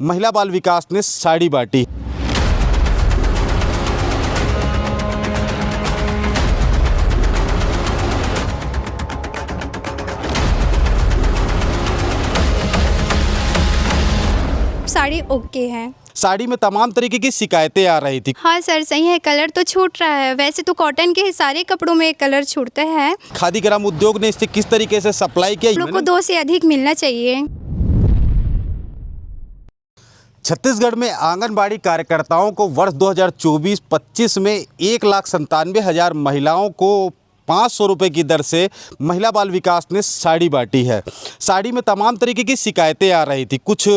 महिला बाल विकास ने साड़ी बांटी। साड़ी ओके है। साड़ी में तमाम तरीके की शिकायतें आ रही थी। हाँ सर, सही है, कलर तो छूट रहा है। वैसे तो कॉटन के सारे कपड़ों में कलर छूटते हैं। खादी ग्राम उद्योग ने इसे किस तरीके से सप्लाई किया? लोग को 2 से अधिक मिलना चाहिए। छत्तीसगढ़ में आंगनबाड़ी कार्यकर्ताओं को वर्ष 2024-25 में 1,97,000 महिलाओं को 500 रुपये की दर से महिला बाल विकास ने साड़ी बांटी है। साड़ी में तमाम तरीके की शिकायतें आ रही थी। कुछ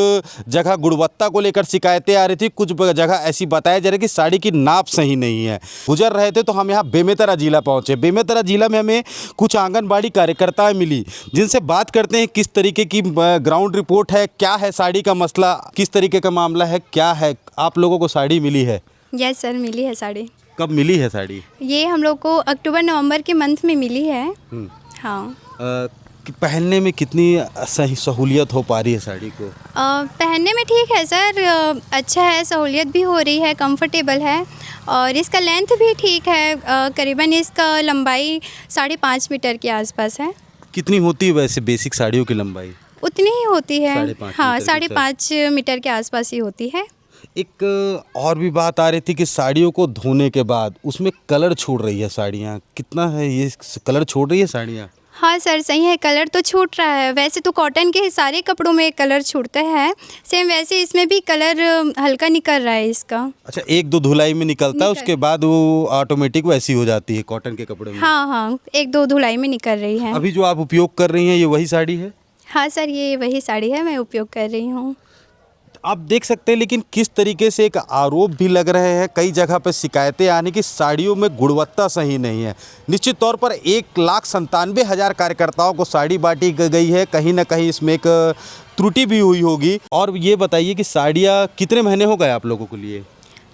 जगह गुणवत्ता को लेकर शिकायतें आ रही थी, कुछ जगह ऐसी बताया जा रहा है कि साड़ी की नाप सही नहीं है। गुजर रहे थे तो हम यहाँ बेमेतरा जिला पहुँचे। बेमेतरा जिला में हमें कुछ आंगनबाड़ी कार्यकर्ताएँ मिली, जिनसे बात करते हैं किस तरीके की ग्राउंड रिपोर्ट है, क्या है साड़ी का मसला, किस तरीके का मामला है, क्या है। आप लोगों को साड़ी मिली है? यस सर, मिली है साड़ी। कब मिली है साड़ी? ये हम लोग को अक्टूबर नवंबर के मंथ में मिली है। हाँ। कि पहनने में कितनी सही सहूलियत हो पा रही है साड़ी को? पहनने में ठीक है सर, अच्छा है, सहूलियत भी हो रही है, कंफर्टेबल है और इसका लेंथ भी ठीक है। करीबन इसका लंबाई 5.5 मीटर के आसपास है। कितनी होती है वैसे बेसिक साड़ियों की लंबाई? उतनी ही होती है। 5.5 हाँ, मीटर की 5.5 मीटर के आसपास ही होती है। एक और भी बात आ रही थी कि साड़ियों को धोने के बाद उसमें कलर छोड़ रही है साड़ियाँ। कितना है ये कलर छोड़ रही है साड़ियाँ? हाँ सर, सही है, कलर तो छूट रहा है। वैसे तो कॉटन के सारे कपड़ों में कलर छूटता है, सेम वैसे इसमें भी कलर हल्का निकल रहा है इसका। अच्छा, 1-2 धुलाई में निकलता है, उसके बाद वो ऑटोमेटिक वैसी हो जाती है कॉटन के कपड़े में? हाँ हाँ, 1-2 धुलाई में निकल रही है। अभी जो आप उपयोग कर रही हैं ये वही साड़ी है? हाँ सर, ये वही साड़ी है, मैं उपयोग कर रही हूँ। आप देख सकते हैं, लेकिन किस तरीके से एक आरोप भी लग रहे हैं, कई जगह पर शिकायतें आने की साड़ियों में गुणवत्ता सही नहीं है। निश्चित तौर पर 1,97,000 कार्यकर्ताओं को साड़ी बांटी गई है, कहीं ना कहीं इसमें एक त्रुटि भी हुई होगी। और ये बताइए कि साड़ियाँ कितने महीने हो गए आप लोगों को लिए?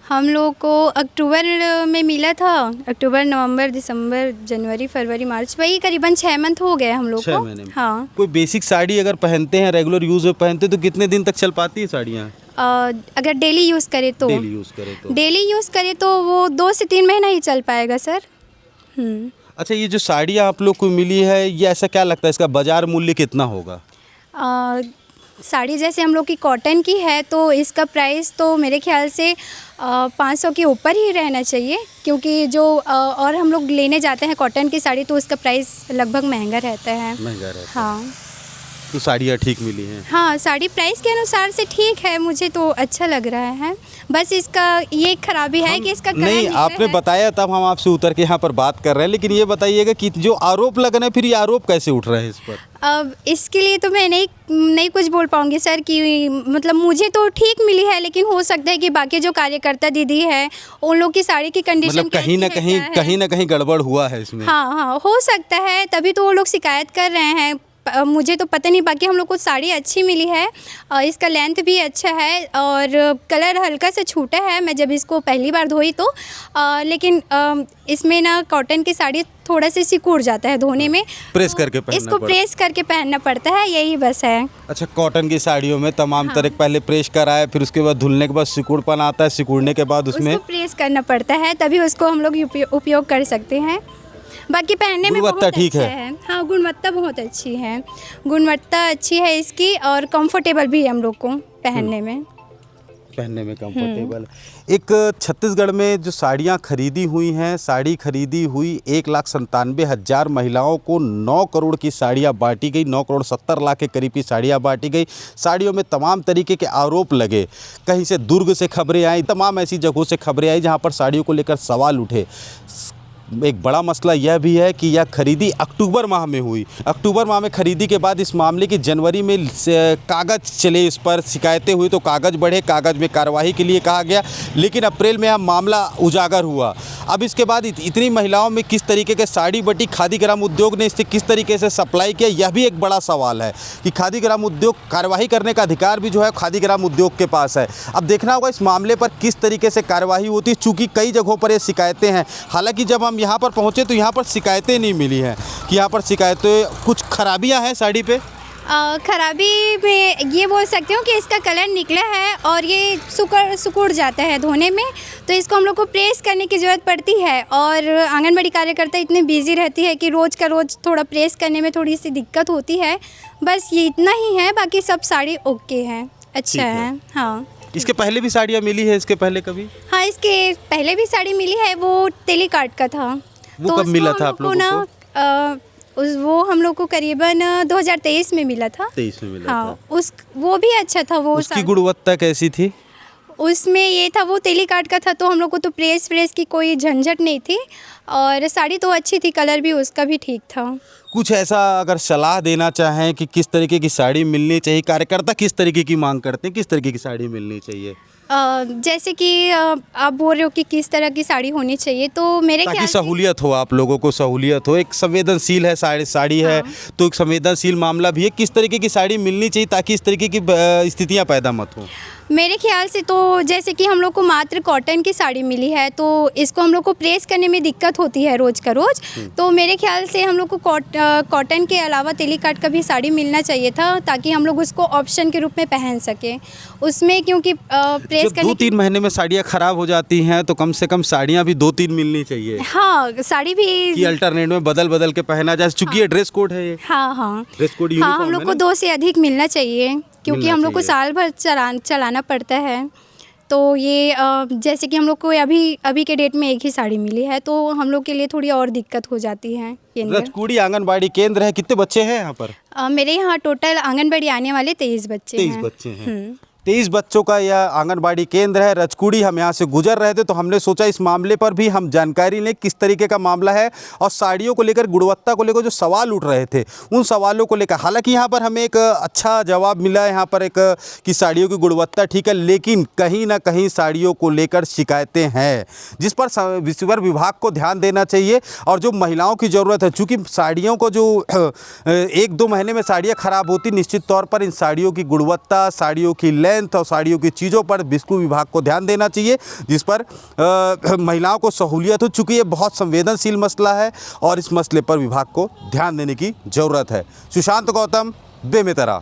हम लोग को अक्टूबर में मिला था। अक्टूबर, नवंबर, दिसंबर, जनवरी, फरवरी, मार्च, वही करीबन 6 मंथ हो गए हम लोग को। 6 महीने में। हाँ। कोई बेसिक साड़ी अगर पहनते हैं, रेगुलर यूज में पहनते हैं, तो कितने दिन तक चल पाती है साड़ियाँ? अगर डेली यूज़ करे तो डेली यूज़ करे तो वो 2 से 3 महीना ही चल पाएगा सर। अच्छा, ये जो साड़ियाँ आप लोग को मिली है, ये ऐसा क्या लगता है इसका बाजार मूल्य कितना होगा? साड़ी जैसे हम लोग की कॉटन की है तो इसका प्राइस तो मेरे ख्याल से 500 के ऊपर ही रहना चाहिए, क्योंकि जो और हम लोग लेने जाते हैं कॉटन की साड़ी तो उसका प्राइस लगभग महंगा रहता है। हाँ। तो साड़ियाँ ठीक मिली हैं? हाँ, साड़ी प्राइस के अनुसार से ठीक है, मुझे तो अच्छा लग रहा है। बस इसका ये खराबी है कि इसका कलर नहीं, आपने बताया तब हम आपसे उतर के यहाँ पर बात कर रहे हैं, लेकिन ये बताइएगा कि जो आरोप लग रहे हैं, फिर ये आरोप कैसे उठ रहे हैं इस पर? अब इसके लिए तो मैं नहीं कुछ बोल पाऊँगी सर कि मतलब मुझे तो ठीक मिली है, लेकिन हो सकता है कि बाकी जो कार्यकर्ता दीदी है उन लोग की साड़ी की कंडीशन मतलब कहीं ना कहीं गड़बड़ हुआ है इसमें। हाँ हाँ, हो सकता है, तभी तो वो लोग शिकायत कर रहे हैं। मुझे तो पता नहीं, बाकी हम लोग को साड़ी अच्छी मिली है। इसका लेंथ भी अच्छा है और कलर हल्का से छूटा है मैं जब इसको पहली बार धोई तो। लेकिन इसमें ना कॉटन की साड़ी थोड़ा सा सिकुड़ जाता है धोने में, प्रेस करके पहनना इसको प्रेस करके पहनना पड़ता है, यही बस है। अच्छा, कॉटन की साड़ियों में तमाम तरह पहले प्रेस कराए, फिर उसके बाद धुलने के बाद सिकुड़पन आता है, सिकुड़ने के बाद उसमें प्रेस करना पड़ता है, तभी उसको हम लोग उपयोग कर सकते हैं। बाकी पहनने में गुणवत्ता ठीक अच्छा है। हाँ, गुणवत्ता बहुत अच्छी है, गुणवत्ता अच्छी है इसकी और कंफर्टेबल भी है हम लोग को पहनने में कंफर्टेबल। एक छत्तीसगढ़ में जो साड़ियाँ खरीदी हुई हैं, साड़ी खरीदी हुई 1,97,000 महिलाओं को 9 करोड़ की साड़ियाँ बांटी गई, 9 करोड़ 70 लाख के करीब की साड़ियाँ बांटी गई। साड़ियों में तमाम तरीके के आरोप लगे, कहीं से दुर्ग से खबरें आई, तमाम ऐसी जगहों से खबरें आई जहाँ पर साड़ियों को लेकर सवाल उठे। एक बड़ा मसला यह भी है कि यह खरीदी अक्टूबर माह में हुई। अक्टूबर माह में खरीदी के बाद इस मामले की जनवरी में कागज़ चले, इस पर शिकायतें हुई तो कागज़ बढ़े, कागज़ में कार्रवाई के लिए कहा गया, लेकिन अप्रैल में यह मामला उजागर हुआ। अब इसके बाद इतनी महिलाओं में किस तरीके के साड़ी बटी, खादी ग्राम उद्योग ने इसे किस तरीके से सप्लाई किया, यह भी एक बड़ा सवाल है कि खादी ग्राम उद्योग कार्रवाई करने का अधिकार भी जो है खादी ग्राम उद्योग के पास है। अब देखना होगा इस मामले पर किस तरीके से कार्रवाई होती है, चूँकि कई जगहों पर ये शिकायतें हैं। हालांकि जब हम यहाँ पर पहुँचे तो यहाँ पर शिकायतें नहीं मिली हैं कि यहाँ पर शिकायतें कुछ खराबियाँ हैं साड़ी पे। खराबी में ये बोल सकती हूँ कि इसका कलर निकला है और ये सिकुड़ जाता है धोने में, तो इसको हम लोग को प्रेस करने की ज़रूरत पड़ती है। और आंगनबाड़ी कार्यकर्ता इतनी बिजी रहती है कि रोज़ का रोज़ थोड़ा प्रेस करने में थोड़ी सी दिक्कत होती है। बस ये इतना ही है, बाकी सब साड़ी ओके है, अच्छा है। हाँ, इसके पहले भी साड़ियाँ मिली है इसके पहले कभी? हाँ, इसके पहले भी साड़ी मिली है, वो टेलीकार्ट का था। वो कब मिला था आप लोगों को? वो हम लोग को करीबन 2023 में मिला था। 23 में मिला हाँ, था। वो भी अच्छा था। वो उसकी गुणवत्ता कैसी थी? उसमें ये था, वो टेलीकार्ट का था, तो हम लोग को तो प्रेस की कोई झंझट नहीं थी और साड़ी तो अच्छी थी, कलर भी उसका भी ठीक था। कुछ ऐसा अगर सलाह देना चाहें कि किस तरीके की साड़ी मिलनी चाहिए, कार्यकर्ता किस तरीके की मांग करते हैं, किस तरीके की साड़ी मिलनी चाहिए? जैसे कि आप बोल रहे हो कि किस तरह की साड़ी होनी चाहिए, तो मेरे ख्याल ताकि से सहूलियत हो, आप लोगों को सहूलियत हो। एक संवेदनशील है साड़ी है, तो एक संवेदनशील मामला भी है। किस तरीके की साड़ी मिलनी चाहिए ताकि इस तरीके की स्थितियां पैदा मत हो? मेरे ख्याल से तो जैसे कि हम लोग को मात्र कॉटन की साड़ी मिली है, तो इसको हम लोग को प्रेस करने में दिक्कत होती है रोज़ का रोज़। तो मेरे ख्याल से हम लोग को कॉटन के अलावा टेलीकाट का भी साड़ी मिलना चाहिए था, ताकि हम लोग उसको ऑप्शन के रूप में पहन सकें उसमें, क्योंकि प्रेस करने 2-3 महीने में साड़ियाँ ख़राब हो जाती हैं, तो कम से कम साड़ियाँ भी 2-3 मिलनी चाहिए। हाँ, साड़ी भी कि अल्टरनेट में बदल के पहना जाए, चूंकि ये ड्रेस कोड है ये। हाँ, ड्रेस कोड हाँ, हम लोग को 2 से अधिक मिलना चाहिए, क्योंकि हम लोग को साल भर चलाना पड़ता है। तो ये जैसे कि हम लोग को अभी के डेट में एक ही साड़ी मिली है, तो हम लोग के लिए थोड़ी और दिक्कत हो जाती है। रजकुड़ी आंगनबाड़ी केंद्र है, कितने बच्चे हैं यहाँ पर? मेरे यहाँ टोटल आंगनबाड़ी आने वाले 23 बच्चे हैं। 23 बच्चे हैं। 23 बच्चों का यह आंगनबाड़ी केंद्र है रजकुड़ी। हम यहाँ से गुजर रहे थे तो हमने सोचा इस मामले पर भी हम जानकारी लें, किस तरीके का मामला है और साड़ियों को लेकर, गुणवत्ता को लेकर जो सवाल उठ रहे थे उन सवालों को लेकर। हालांकि यहाँ पर हमें एक अच्छा जवाब मिला है यहाँ पर एक कि साड़ियों की गुणवत्ता ठीक है, लेकिन कहीं ना कहीं साड़ियों को लेकर शिकायतें हैं, जिस पर विभाग को ध्यान देना चाहिए। और जो महिलाओं की ज़रूरत है, चूँकि साड़ियों को जो 1-2 महीने में साड़ियाँ ख़राब होती, निश्चित तौर पर इन साड़ियों की गुणवत्ता, साड़ियों की लेंथ और साड़ियों की चीज़ों पर बिल्कुल विभाग को ध्यान देना चाहिए, जिस पर महिलाओं को सहूलियत हो। चूँकि ये बहुत संवेदनशील मसला है और इस मसले पर विभाग को ध्यान देने की ज़रूरत है। सुशांत गौतम, बेमेतरा।